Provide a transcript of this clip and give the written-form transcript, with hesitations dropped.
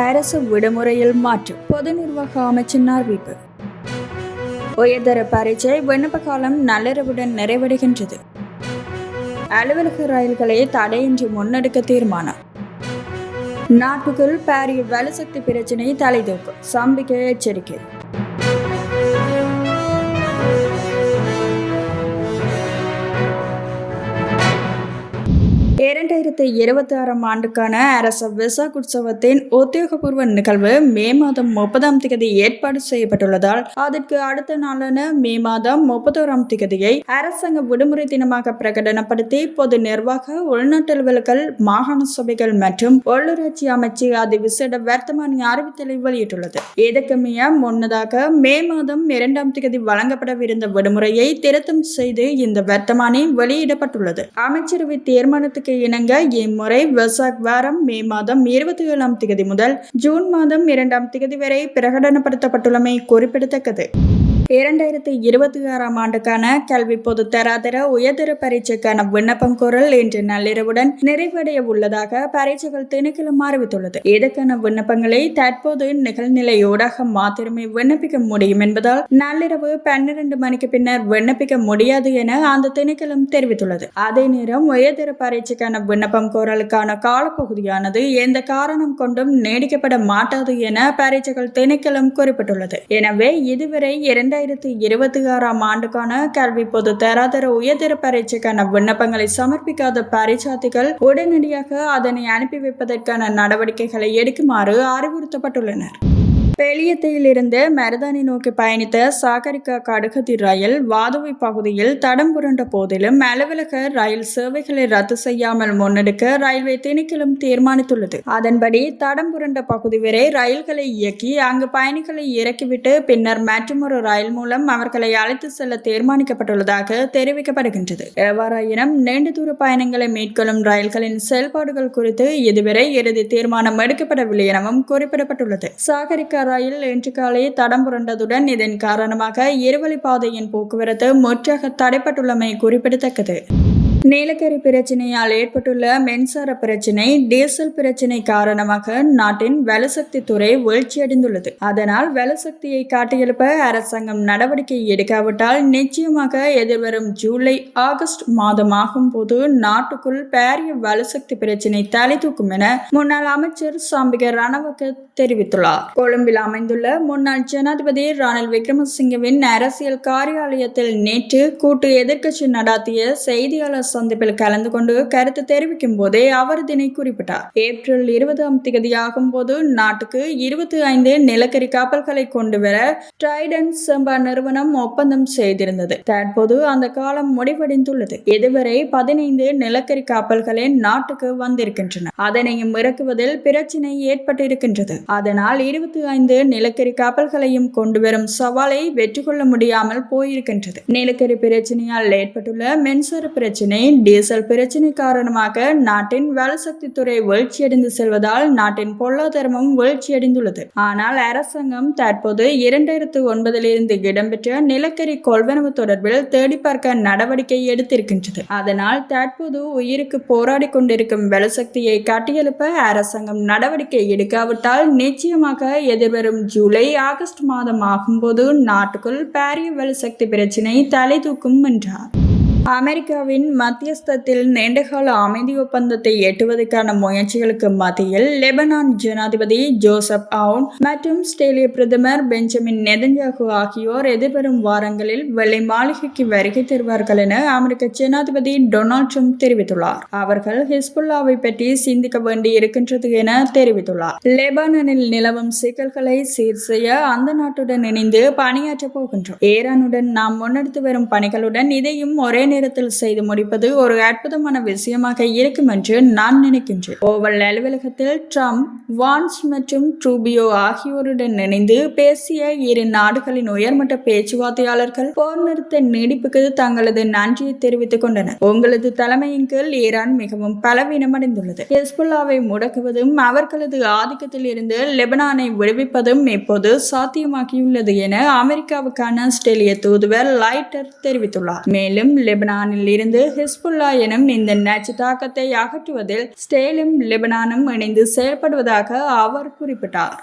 அரசு விடுமுறையில் மாற்றம். பொது நிர்வாக அமைச்சின் அறிவிப்பு. உயர்தர பரீட்சை விண்ணப்ப காலம் நள்ளிரவுடன் நிறைவடைகின்றது. அலுவலக ரயில்களை தடையின்றி முன்னெடுக்க தீர்மானம். நாட்டுக்குள் பாரிய வலுசக்தி பிரச்சினை தலைதூக்கும். சம்பிக்க எச்சரிக்கை. 2026 ஆண்டுக்கான அரச வெசாக் உற்சவத்தின் உத்தியோகபூர்வ நிகழ்வு மே மாதம் 30ஆம் தேதி ஏற்பாடு செய்யப்பட்டுள்ளதால் அதற்கு அடுத்த நாளான மே மாதம் 31ஆம் தேதியை அரசாங்க விடுமுறை தினமாக பிரகடனப்படுத்தி பொது நிர்வாக உள்நாட்டு அலுவலர்கள், மாகாண சபைகள் மற்றும் உள்ளூராட்சி அமைச்சு அதிவிசேட வர்த்தமானி அறிவித்தலை வெளியிட்டுள்ளது. இதற்கமைய முன்னதாக மே மாதம் 2ஆம் தேதி வழங்கப்படவிருந்த விடுமுறையை திருத்தம் செய்து இந்த வர்த்தமானி வெளியிடப்பட்டுள்ளது. அமைச்சரவை தீர்மானத்துக்கு இணங்க இம்முறை வெசாக் வாரம் மே மாதம் 27ஆம் தேதி முதல் ஜூன் மாதம் 2ஆம் தேதி வரை பிரகடனப்படுத்தப்பட்டுள்ளமை குறிப்பிடத்தக்கது. 2026 ஆண்டுக்கான கல்வி பொது தராதர உயர்தர பரீட்சைக்கான விண்ணப்பம் கோரல் இன்று நள்ளிரவுடன் நிறைவடைய உள்ளதாக பரீட்சைகள் திணைக்களம் அறிவித்துள்ளது. இதற்கான விண்ணப்பங்களை தற்போது நிகழ்நிலை ஊடாக மாத்திரமே விண்ணப்பிக்க முடியும் என்பதால் நள்ளிரவு 12 மணிக்கு பின்னர் விண்ணப்பிக்க முடியாது என அந்த திணைக்களம் தெரிவித்துள்ளது. அதே நேரம் உயர்தர பரீட்சைக்கான விண்ணப்பம் கோரலுக்கான காலப்பகுதியானது எந்த காரணம் கொண்டும் நீடிக்கப்பட மாட்டாது என பரீட்சைகள் திணைக்களம் குறிப்பிட்டுள்ளது. எனவே இதுவரை 2026 ஆண்டுக்கான கல்வி பொது தராதர உயர்தர பரீட்சைக்கான விண்ணப்பங்களை சமர்ப்பிக்காத பரீட்சார்த்திகள் உடனடியாக அதனை அனுப்பி வைப்பதற்கான நடவடிக்கைகளை எடுக்குமாறு அறிவுறுத்தப்பட்டுள்ளனர். பெலியத்தையிலிருந்து மருதானி நோக்கி பயணித்த சாகரிகா கடுகதி ரயில் வாதுவை பகுதியில் தடம் புரண்ட போதிலும் அலுவலக ரயில் சேவைகளை ரத்து செய்யாமல் முன்னெடுக்க ரயில்வே திணைக்களம் தீர்மானித்துள்ளது. அதன்படி தடம் புரண்ட பகுதி வரை ரயில்களை இயக்கி அங்கு பயணிகளை இறக்கிவிட்டு பின்னர் மற்றொரு ரயில் மூலம் அவர்களை அழைத்து செல்ல தீர்மானிக்கப்பட்டுள்ளதாக தெரிவிக்கப்படுகின்றது. எவ்வாறாயினும் நீண்ட தூர பயணங்களை மேற்கொள்ளும் ரயில்களின் செயல்பாடுகள் குறித்து இதுவரை இறுதி தீர்மானம் எடுக்கப்படவில்லை எனவும் குறிப்பிடப்பட்டுள்ளது. சாகரிகா ரயில் இன்று காலை தடம் புரண்டதுடன் இதன் காரணமாக இருவழி பாதையின் போக்குவரத்து முற்றாக தடைப்பட்டுள்ளமை குறிப்பிடத்தக்கது. நீலக்கரி பிரச்சினையால் ஏற்பட்டுள்ள மின்சார பிரச்சினை, டீசல் பிரச்சினை காரணமாக நாட்டின் வலுசக்தி துறை வீழ்ச்சியடைந்துள்ளது. அதனால் வலுசக்தியை காட்டியெழுப்ப அரசாங்கம் நடவடிக்கை எடுக்காவிட்டால் நிச்சயமாக எதிர்வரும் ஜூலை, ஆகஸ்ட் மாதம் ஆகும் போது நாட்டுக்குள் பாரிய வலுசக்தி பிரச்சினை தலை தூக்கும் என முன்னாள் அமைச்சர் சம்பிக ரணவக்க தெரிவித்துள்ளார். கொழும்பில் அமைந்துள்ள முன்னாள் ஜனாதிபதி ரணில் விக்ரமசிங்கவின் அரசியல் காரியாலயத்தில் நேற்று கூட்டு எதிர்க்கட்சி நடாத்திய செய்தியாளர் சந்திப்பில் கலந்து கொண்டு கருத்து தெரிவிக்கும் போதே அவர் இதனை குறிப்பிட்டார். ஏப்ரல் 20ஆம் தேதி ஆகும் போது நாட்டுக்கு 25 நிலக்கரி கப்பல்களை கொண்டு வர ட்ரைடன் செம்பா நிறுவனம் ஒப்பந்தம் செய்திருந்தது. தற்போது அந்த காலம் முடிவடைந்துள்ளது. இதுவரை 15 நிலக்கரி கப்பல்களே நாட்டுக்கு வந்திருக்கின்றன. அதனையும் இறக்குவதில் பிரச்சினை ஏற்பட்டிருக்கின்றது. அதனால் 25 நிலக்கரி கப்பல்களையும் கொண்டு வரும் சவாலை வெற்றி கொள்ள முடியாமல் போயிருக்கின்றது. நிலக்கரி பிரச்சனையால் ஏற்பட்டுள்ள மின்சார பிரச்சினை, டீசல் பிரச்சினை காரணமாக நாட்டின் வலுசக்தி துறை வீழ்ச்சியடைந்து செல்வதால் நாட்டின் பொருளாதாரமும் வீழ்ச்சியடைந்துள்ளது. ஆனால் அரசாங்கம் தற்போது 2009 இடம்பெற்ற நிலக்கரி கொள்வனவு தொடர்பில் தேடி பார்க்க நடவடிக்கை எடுத்திருக்கின்றது. அதனால் தற்போது உயிருக்கு போராடி கொண்டிருக்கும் வலுசக்தியை கட்டியெழுப்ப அரசாங்கம் நடவடிக்கை எடுக்காவிட்டால் நிச்சயமாக எதிர்வரும் ஜூலை, ஆகஸ்ட் மாதம் ஆகும்போது நாட்டுக்குள் பாரிய வலுசக்தி பிரச்சினை தலை தூக்கும் என்றார். அமெரிக்காவின் மத்தியஸ்தத்தில் நீண்டகால அமைதி ஒப்பந்தத்தை எட்டுவதற்கான முயற்சிகளுக்கு மத்தியில் லெபனான் ஜனாதிபதி ஜோசப் அவுன் மற்றும் இஸ்ரேலிய பிரதமர் பெஞ்சமின் நெதன்யாகு ஆகியோர் எதிர்வரும் வாரங்களில் வெள்ளை மாளிகைக்கு வருகை தருவார்கள் என அமெரிக்க ஜனாதிபதி டொனால்ட் ட்ரம்ப் தெரிவித்துள்ளார். அவர்கள் ஹிஸ்புல்லாவை பற்றி சிந்திக்க வேண்டி இருக்கின்றது என தெரிவித்துள்ளார். லெபனானில் நிலவும் சிக்கல்களை சீர் செய்ய அந்த நாட்டுடன் இணைந்து பணியாற்ற போகின்றோம். ஈரானுடன் நாம் முன்னெடுத்து வரும் பணிகளுடன் இதையும் ஒரே நேரத்தில் செய்து முடிப்பது ஒரு அற்புதமான விஷயமாக இருக்கும் என்று நான் நினைக்கின்றேன். ஓவல் அலுவலகத்தில் ட்ரம்ப், வான்ஸ் மற்றும் ட்ரூபியோ ஆகியோருடன் இணைந்து பேசிய இரு நாடுகளின் உயர்மட்ட பேச்சுவார்த்தையாளர்கள் போர் நிறுத்த நீடிப்புக்கு தங்களது நன்றியை தெரிவித்துக் கொண்டனர். உங்களது தலைமையின் கீழ் ஈரான் மிகவும் பலவீனமடைந்துள்ளது. ஹிஸ்புல்லாவை முடக்குவதும் அவர்களது ஆதிக்கத்தில் இருந்து லெபனானை விடுவிப்பதும் இப்போது சாத்தியமாகியுள்ளது என அமெரிக்காவுக்கான இஸ்ரேலிய தூதுவர் லைட்டர் தெரிவித்துள்ளார். மேலும் லெபனானில் இருந்து ஹிஸ்புல்லா எனும் இந்த நச்சு தாக்கத்தை அகற்றுவதில் இஸ்ரேலும் லெபனானும் இணைந்து செயல்படுவதாக அவர் குறிப்பிட்டார்.